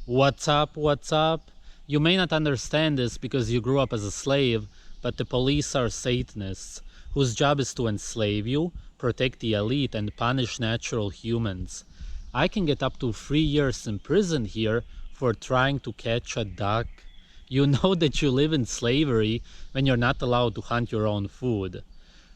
What's up? What's up? You may not understand this because you grew up as a slave, but the police are Satanists, whose job is to enslave you, protect the elite, and punish natural humans. I can get up to 3 years in prison here for trying to catch a duck. You know that you live in slavery when you're not allowed to hunt your own food.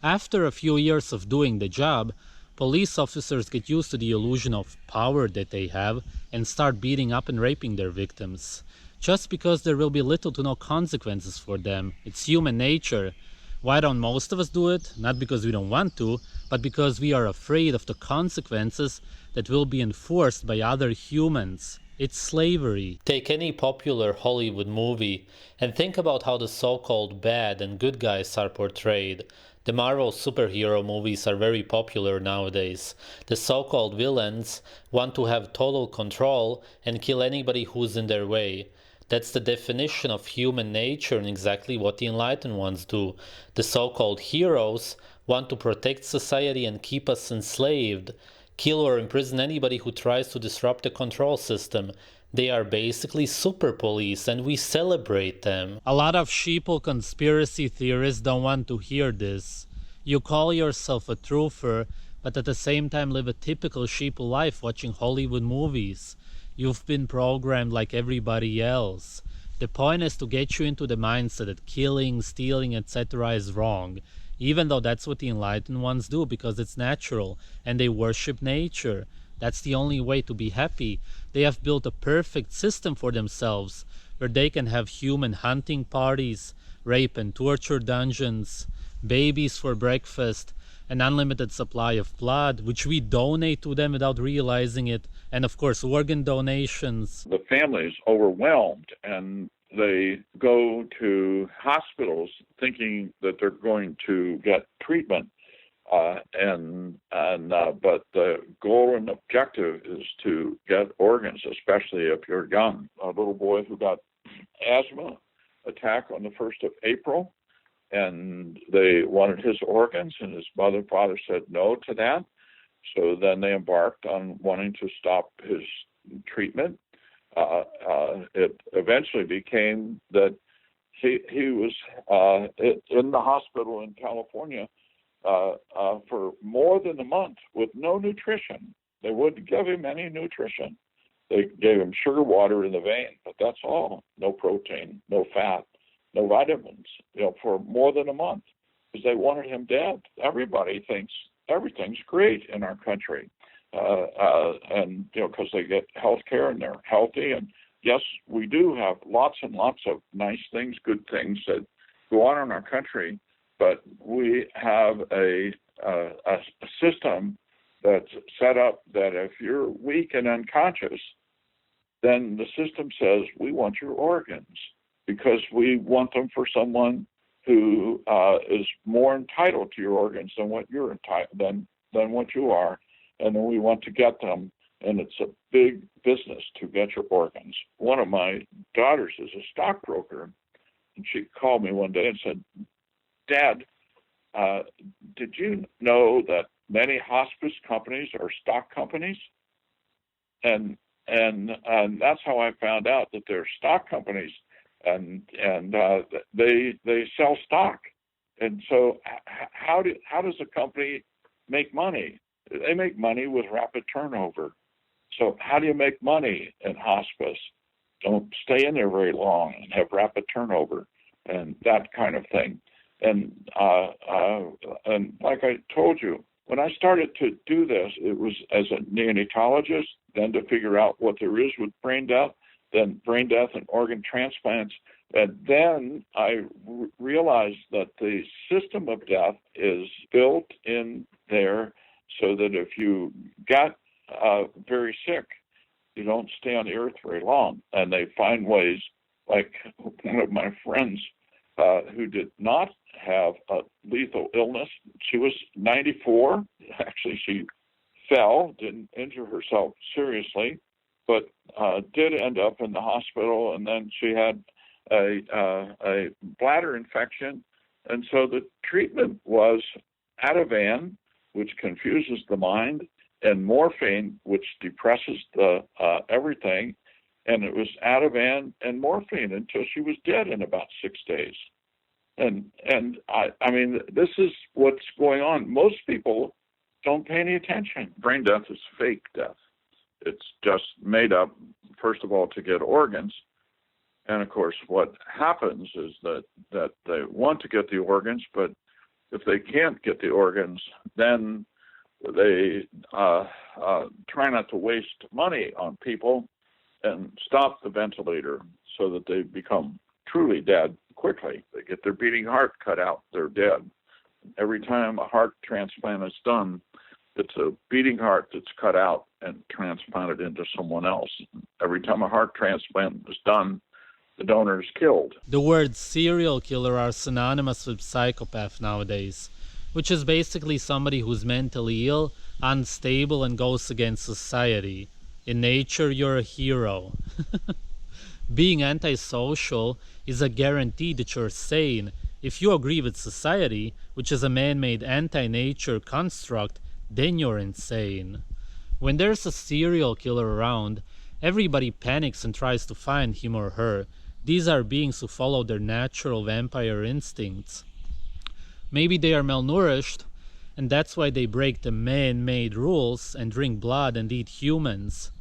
After a few years of doing the job, police officers get used to the illusion of power that they have and start beating up and raping their victims. Just because there will be little to no consequences for them. It's human nature. Why don't most of us do it? Not because we don't want to, but because we are afraid of the consequences that will be enforced by other humans. It's slavery. Take any popular Hollywood movie and think about how the so-called bad and good guys are portrayed. The Marvel superhero movies are very popular nowadays. The so-called villains want to have total control and kill anybody who's in their way. That's the definition of human nature and exactly what the enlightened ones do. The so-called heroes want to protect society and keep us enslaved, kill or imprison anybody who tries to disrupt the control system. They are basically super police and we celebrate them. A lot of sheeple conspiracy theorists don't want to hear this. You call yourself a truther, but at the same time live a typical sheeple life watching Hollywood movies. You've been programmed like everybody else. The point is to get you into the mindset that killing, stealing, etc. is wrong, even though that's what the enlightened ones do because it's natural and they worship nature. That's the only way to be happy. They have built a perfect system for themselves where they can have human hunting parties, rape and torture dungeons, babies for breakfast, an unlimited supply of blood, which we donate to them without realizing it, and of course, organ donations. The family is overwhelmed and they go to hospitals thinking that they're going to get treatment. But the goal and objective is to get organs, especially if you're young. A little boy who got asthma attack on the 1st of April, and they wanted his organs, and his mother and father said no to that. So then they embarked on wanting to stop his treatment. It eventually became that he was in the hospital in California for more than a month with no nutrition. They wouldn't give him any nutrition. They gave him sugar water in the vein, but that's all. No protein, no fat, no vitamins, for more than a month because they wanted him dead. Everybody thinks everything's great in our country. Because they get health care and they're healthy. And yes, we do have lots and lots of nice things, good things that go on in our country, but we have a system that's set up that if you're weak and unconscious, then the system says, we want your organs because we want them for someone who is more entitled to your organs than what you're entitled than what you are. And then we want to get them, and it's a big business to get your organs. One of my daughters is a stockbroker, and she called me one day and said, Dad, did you know that many hospice companies are stock companies? And that's how I found out that they're stock companies, and they sell stock. And so how does a company make money? They make money with rapid turnover. So how do you make money in hospice? Don't stay in there very long and have rapid turnover and that kind of thing. And like I told you, when I started to do this, it was as a neonatologist, then to figure out what there is with brain death, then brain death and organ transplants. And then I realized that the system of death is built in there so that if you get very sick, you don't stay on the earth very long. And they find ways, like one of my friends who did not have a lethal illness. She was 94. Actually, she fell, didn't injure herself seriously, but did end up in the hospital. And then she had a bladder infection. And so the treatment was Ativan, which confuses the mind, and morphine, which depresses the everything, and it was Ativan and morphine until she was dead in about 6 days. And I mean, this is what's going on. Most people don't pay any attention. Brain death is fake death. It's just made up, first of all, to get organs. And of course, what happens is that they want to get the organs, but if they can't get the organs, then they try not to waste money on people and stop the ventilator so that they become truly dead quickly. They get their beating heart cut out, they're dead. Every time a heart transplant is done, it's a beating heart that's cut out and transplanted into someone else. Every time a heart transplant is done, the donor is killed. The words serial killer are synonymous with psychopath nowadays, which is basically somebody who's mentally ill, unstable, and goes against society. In nature, you're a hero. Being antisocial is a guarantee that you're sane. If you agree with society, which is a man-made anti-nature construct, then you're insane. When there's a serial killer around, everybody panics and tries to find him or her. These are beings who follow their natural vampire instincts. Maybe they are malnourished, and that's why they break the man-made rules and drink blood and eat humans.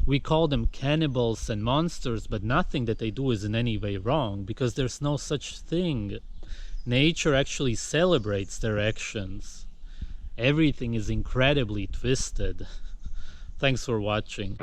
We call them cannibals and monsters, but nothing that they do is in any way wrong, because there's no such thing. Nature actually celebrates their actions. Everything is incredibly twisted. Thanks for watching.